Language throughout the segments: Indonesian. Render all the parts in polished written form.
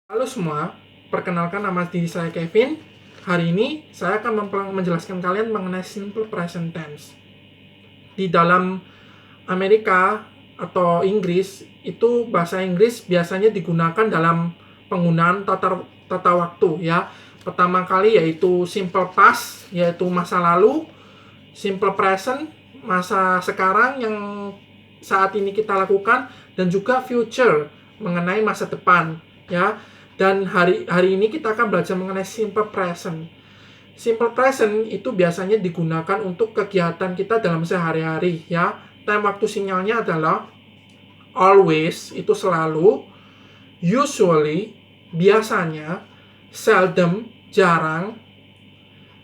Halo semua, perkenalkan nama diri saya Kevin. Hari ini saya akan menjelaskan kalian mengenai simple present tense. Di dalam Amerika atau Inggris, itu bahasa Inggris biasanya digunakan dalam penggunaan tata waktu ya. Pertama kali yaitu simple past, yaitu masa lalu, simple present, masa sekarang yang saat ini kita lakukan, dan juga future, mengenai masa depan ya. Dan hari ini kita akan belajar mengenai simple present. Simple present itu biasanya digunakan untuk kegiatan kita dalam sehari-hari ya. Time waktu sinyalnya adalah always, itu selalu, usually, biasanya, seldom, jarang,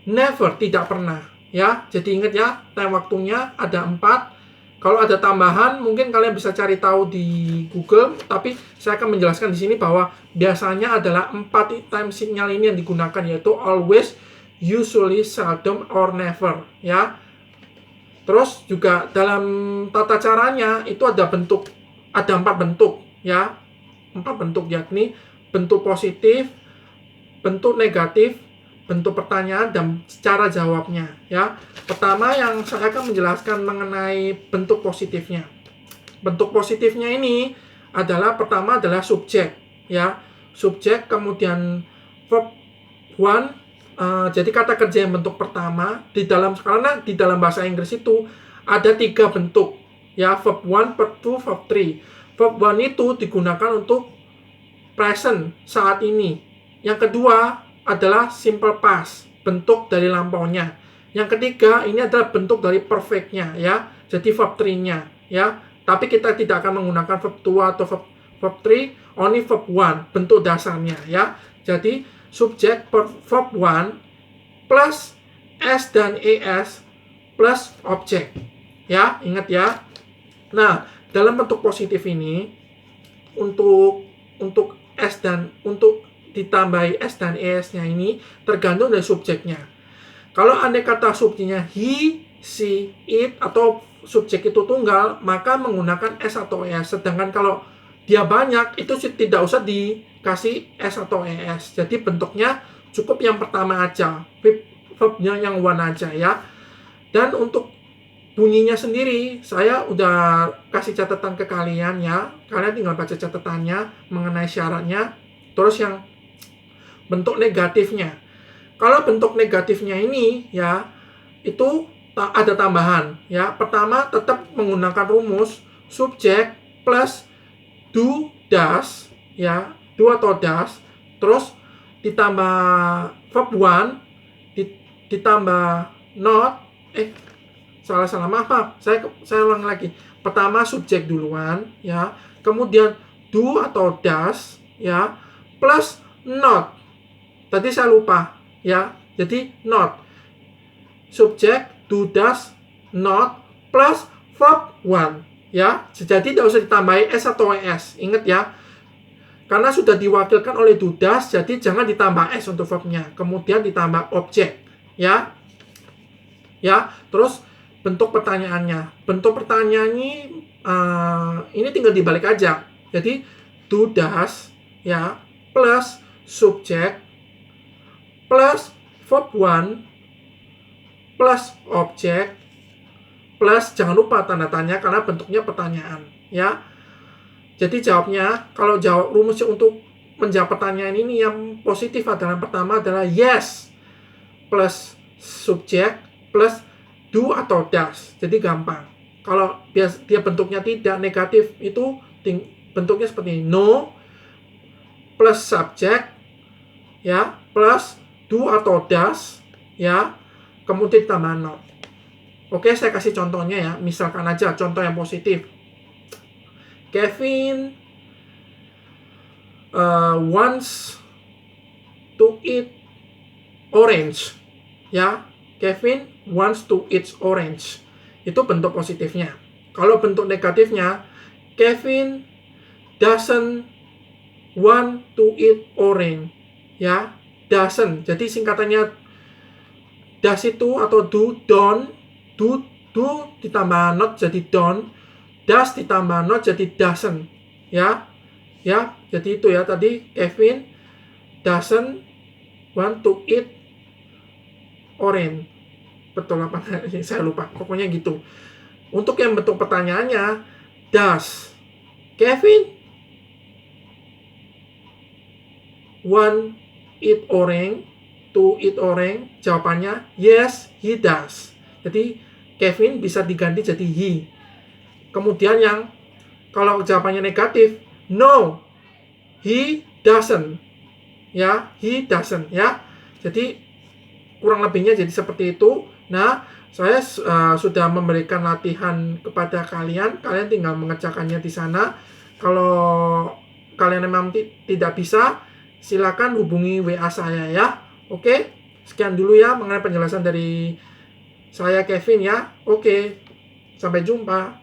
never, tidak pernah ya. Jadi ingat ya, time waktunya ada 4. Kalau ada tambahan, mungkin kalian bisa cari tahu di Google, tapi saya akan menjelaskan di sini bahwa biasanya adalah 4 time signal ini yang digunakan, yaitu always, usually, seldom, or never ya. Terus juga dalam tata caranya itu ada 4 bentuk ya. 4 bentuk, yakni bentuk positif, bentuk negatif, bentuk pertanyaan, dan cara jawabnya ya. Pertama yang saya akan menjelaskan mengenai bentuk positifnya. Bentuk positifnya ini pertama adalah subjek ya. Subjek, kemudian verb one. Jadi kata kerja yang bentuk pertama karena di dalam bahasa Inggris itu ada 3 bentuk ya, verb one, verb two, verb three. Verb one itu digunakan untuk present, saat ini. Yang kedua adalah simple past, bentuk dari lampaunya. Yang ketiga ini adalah bentuk dari perfect-nya ya. Jadi verb 3-nya ya. Tapi kita tidak akan menggunakan verb 2 atau verb 3, only verb 1, bentuk dasarnya ya. Jadi subjek verb 1 plus s dan es plus objek. Ya, ingat ya. Nah, dalam bentuk positif ini untuk ditambahi s dan es-nya ini tergantung dari subjeknya. Kalau andai kata subjeknya he, she, it, atau subjek itu tunggal, maka menggunakan s atau es. Sedangkan kalau dia banyak, itu tidak usah dikasih s atau es. Jadi bentuknya cukup yang pertama aja, verbnya yang one aja ya. Dan untuk bunyinya sendiri, saya udah kasih catatan ke kalian ya. Kalian tinggal baca catatannya mengenai syaratnya. Terus yang bentuk negatifnya. Kalau bentuk negatifnya ini ya, itu ada tambahan ya. Pertama tetap menggunakan rumus subjek plus do, does ya, do atau does, terus ditambah verb one, ditambah not, salah maaf, saya ulang lagi. Pertama subjek duluan ya, kemudian do atau does ya, plus not. Tadi saya lupa ya, jadi not, subjek, do, does, not, plus verb one ya. Jadi tidak usah ditambahi s atau es. Ingat ya, karena sudah diwakilkan oleh do, does, jadi jangan ditambah s untuk verbnya. Kemudian ditambah objek ya. Ya, terus bentuk pertanyaannya. Bentuk pertanyaannya ini tinggal dibalik aja. Jadi do, does ya, plus subjek, plus verb one, plus objek, plus jangan lupa tanda tanya karena bentuknya pertanyaan ya. Jadi jawabnya, kalau jawab rumusnya untuk menjawab pertanyaan ini yang positif adalah pertama adalah yes plus subjek plus do atau does. Jadi gampang. Kalau dia bentuknya tidak negatif, itu bentuknya seperti ini. No plus subjek ya, plus do atau does ya, kemudian tambah not. Oke, saya kasih contohnya ya. Misalkan aja contoh yang positif. Kevin wants to eat orange ya. Kevin wants to eat orange. Itu bentuk positifnya. Kalau bentuk negatifnya, Kevin doesn't want to eat orange ya. Doesn't, jadi singkatannya does itu atau do, don't, do ditambah not jadi don't, does ditambah not jadi doesn't ya. Ya, jadi itu ya tadi Kevin doesn't want to eat orange. Betul apa enggak? Saya lupa. Pokoknya gitu. Untuk yang bentuk pertanyaannya, does Kevin want eat orange? To eat orange? Jawabannya, yes, he does. Jadi, Kevin bisa diganti jadi he. Kemudian yang, kalau jawabannya negatif, no, he doesn't. Ya, he doesn't. Ya, jadi kurang lebihnya jadi seperti itu. Nah, saya sudah memberikan latihan kepada kalian. Kalian tinggal mengerjakannya di sana. Kalau kalian memang tidak bisa, silakan hubungi WA saya ya. Oke, sekian dulu ya mengenai penjelasan dari saya Kevin ya. Oke, sampai jumpa.